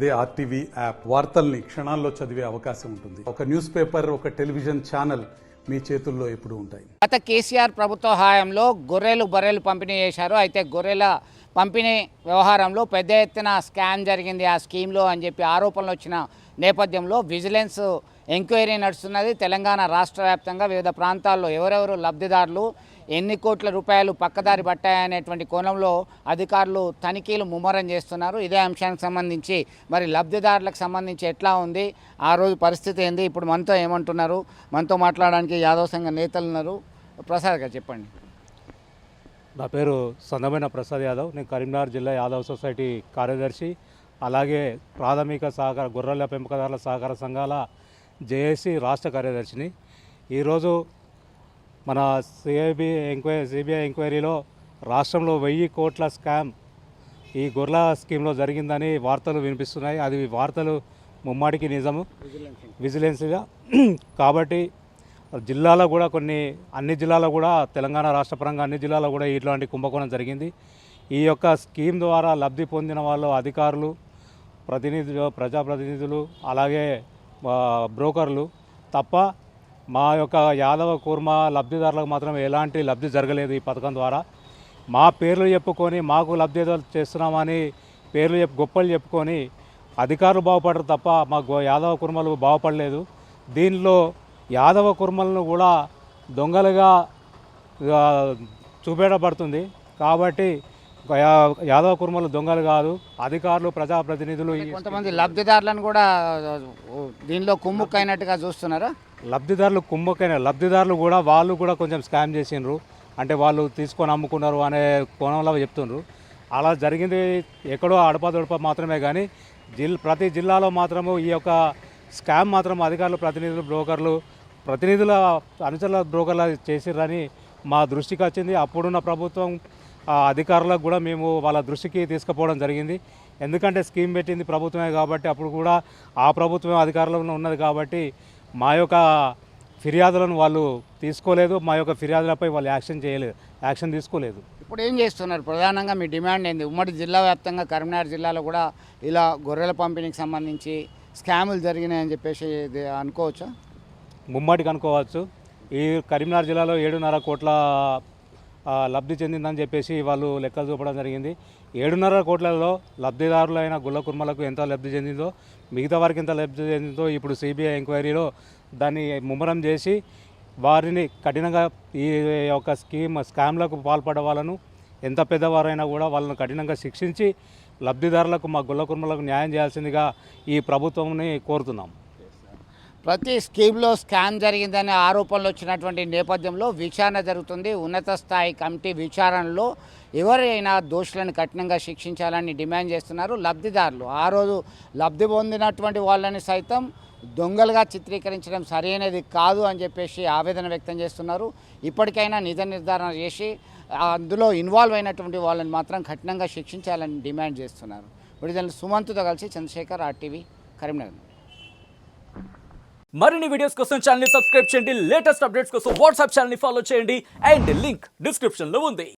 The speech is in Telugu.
అదే ఆర్టీవీ యాప్ వార్తల్ని క్షణాల్లో చదివే అవకాశం ఉంటుంది. ఒక న్యూస్ పేపర్, ఒక టెలివిజన్ ఛానల్ మీ చేతుల్లో ఎప్పుడూ ఉంటాయి. గత కేసీఆర్ ప్రభుత్వ హయాంలో బర్రెలు పంపిణీ చేశారు. అయితే గొర్రెల పంపిణీ వ్యవహారంలో పెద్ద ఎత్తున స్కామ్ జరిగింది ఆ స్కీమ్లో అని చెప్పి ఆరోపణలు వచ్చిన నేపథ్యంలో విజిలెన్స్ ఎంక్వైరీ నడుస్తున్నది. తెలంగాణ రాష్ట్ర వ్యాప్తంగా వివిధ ప్రాంతాల్లో ఎవరెవరు లబ్ధిదారులు ఎన్ని కోట్ల రూపాయలు పక్కదారి పట్టాయనేటువంటి కోణంలో అధికారులు తనిఖీలు ముమ్మరం చేస్తున్నారు. ఇదే అంశానికి సంబంధించి మరి లబ్ధిదారులకు సంబంధించి ఎట్లా ఉంది, ఆ రోజు పరిస్థితి ఏంది, ఇప్పుడు మనతో ఏమంటున్నారు, మనతో మాట్లాడడానికి యాదవ్ సంఘ నేతలు ఉన్నారు. ప్రసాద్ గారు చెప్పండి. నా పేరు సందమైన ప్రసాద్ యాదవ్. నేను కరీంనగర్ జిల్లా యాదవ్ సొసైటీ కార్యదర్శి, అలాగే ప్రాథమిక సహకార గొర్రెల పెంపకదారుల సహకార సంఘాల జేఏసీ రాష్ట్ర కార్యదర్శిని. ఈరోజు మన సిబిఐ ఎంక్వైరీలో రాష్ట్రంలో 1000 కోట్ల స్కామ్ ఈ గొర్రెల స్కీమ్లో జరిగిందని వార్తలు వినిపిస్తున్నాయి. అది వార్తలు ముమ్మాటికి నిజము, విజిలెన్స్గా. కాబట్టి జిల్లాలో కూడా అన్ని జిల్లాలో కూడా తెలంగాణ రాష్ట్ర పరంగా అన్ని జిల్లాలో కూడా ఇట్లాంటి కుంభకోణం జరిగింది. ఈ యొక్క స్కీమ్ ద్వారా లబ్ధి పొందిన వాళ్ళు అధికారులు, ప్రజాప్రతినిధులు, అలాగే బ్రోకర్లు తప్ప మా యొక్క యాదవ కూర్మ లబ్ధిదారులకు మాత్రం ఎలాంటి లబ్ధి జరగలేదు. ఈ పథకం ద్వారా మా పేర్లు చెప్పుకొని మాకు లబ్ధి చేస్తున్నామని గొప్పలు చెప్పుకొని అధికారులు బాగుపడరు తప్ప మా యాదవ కుర్మలు బాగుపడలేదు. దీనిలో యాదవ కుర్మలను కూడా దొంగలుగా చూపెట్టబడుతుంది. కాబట్టి యాదవ కుర్మలు దొంగలు కాదు, అధికారులు, ప్రజాప్రతినిధులు. కొంతమంది లబ్ధిదారులను కూడా దీనిలో కుమ్ముక్కైనట్టుగా చూస్తున్నారా? లబ్ధిదారులు కూడా వాళ్ళు కూడా కొంచెం స్కామ్ చేసిండ్రు, అంటే వాళ్ళు తీసుకొని అమ్ముకున్నారు అనే కోణంలో చెప్తుండ్రు. అలా జరిగింది ఎక్కడో అడపదొడప మాత్రమే. కానీ ప్రతి జిల్లాలో మాత్రము ఈ యొక్క స్కామ్ మాత్రం అధికారులు, ప్రతినిధుల అనుచరుల బ్రోకర్ల చేసిర్రని మా దృష్టికి వచ్చింది. అప్పుడున్న ప్రభుత్వం అధికారులకు కూడా మేము వాళ్ళ దృష్టికి తీసుకుపోవడం జరిగింది. ఎందుకంటే స్కీమ్ పెట్టింది ప్రభుత్వమే కాబట్టి, అప్పుడు కూడా ఆ ప్రభుత్వం అధికారంలో ఉన్నది కాబట్టి మా యొక్క ఫిర్యాదులను వాళ్ళు తీసుకోలేదు. మా యొక్క ఫిర్యాదులపై వాళ్ళు యాక్షన్ తీసుకోలేదు. ఇప్పుడు ఏం చేస్తున్నారు? ప్రధానంగా మీ డిమాండ్ ఏంది? ఉమ్మడి జిల్లా వ్యాప్తంగా కరీంనగర్ జిల్లాలో కూడా ఇలా గొర్రెల పంపిణీకి సంబంధించి స్కాములు జరిగినాయని చెప్పేసి అనుకోవచ్చా? ముమ్మటికి అనుకోవచ్చు. ఈ కరీంనగర్ జిల్లాలో 7.5 కోట్ల లబ్ధి చెందిందని చెప్పేసి వాళ్ళు లెక్కలు చూపడం జరిగింది. 7.5 కోట్లలో లబ్ధిదారులైన గుల్ల కుర్మలకు ఎంత లబ్ధి చెందిందో, మిగతా వారికి ఎంత లబ్ధి చెందిందో ఇప్పుడు సిబిఐ ఎంక్వైరీలో దాన్ని ముమ్మరం చేసి వారిని కఠినంగా ఈ యొక్క స్కామ్లకు పాల్పడ వాళ్ళను ఎంత పెద్దవారైనా కూడా వాళ్ళను కఠినంగా శిక్షించి లబ్ధిదారులకు, మా గుల్ల కుర్మలకు న్యాయం చేయాల్సిందిగా ఈ ప్రభుత్వంని కోరుతున్నాం. ప్రతి స్కీమ్లో స్కామ్ జరిగిందనే ఆరోపణలు వచ్చినటువంటి నేపథ్యంలో విచారణ జరుగుతుంది. ఉన్నత స్థాయి కమిటీ విచారణలో ఎవరైనా దోషులను కఠినంగా శిక్షించాలని డిమాండ్ చేస్తున్నారు లబ్ధిదారులు. ఆ రోజు లబ్ధి పొందినటువంటి వాళ్ళని సైతం దొంగలుగా చిత్రీకరించడం సరైనది కాదు అని చెప్పేసి ఆవేదన వ్యక్తం చేస్తున్నారు. ఇప్పటికైనా నిజ నిర్ధారణ చేసి అందులో ఇన్వాల్వ్ అయినటువంటి వాళ్ళని మాత్రం కఠినంగా శిక్షించాలని డిమాండ్ చేస్తున్నారు. విడుదల సుమంత్తో కలిసి చంద్రశేఖర్, ఆర్టీవీ, కరీంనగర్. మరిన్ని వీడియోస్ కోసం ఛానల్ ని సబ్స్క్రైబ్ చేయండి. లేటెస్ట్ అప్డేట్స్ కోసం వాట్సాప్ ఛానల్ ని ఫాలో చేయండి. అండ్ లింక్ డిస్క్రిప్షన్ లో ఉంది.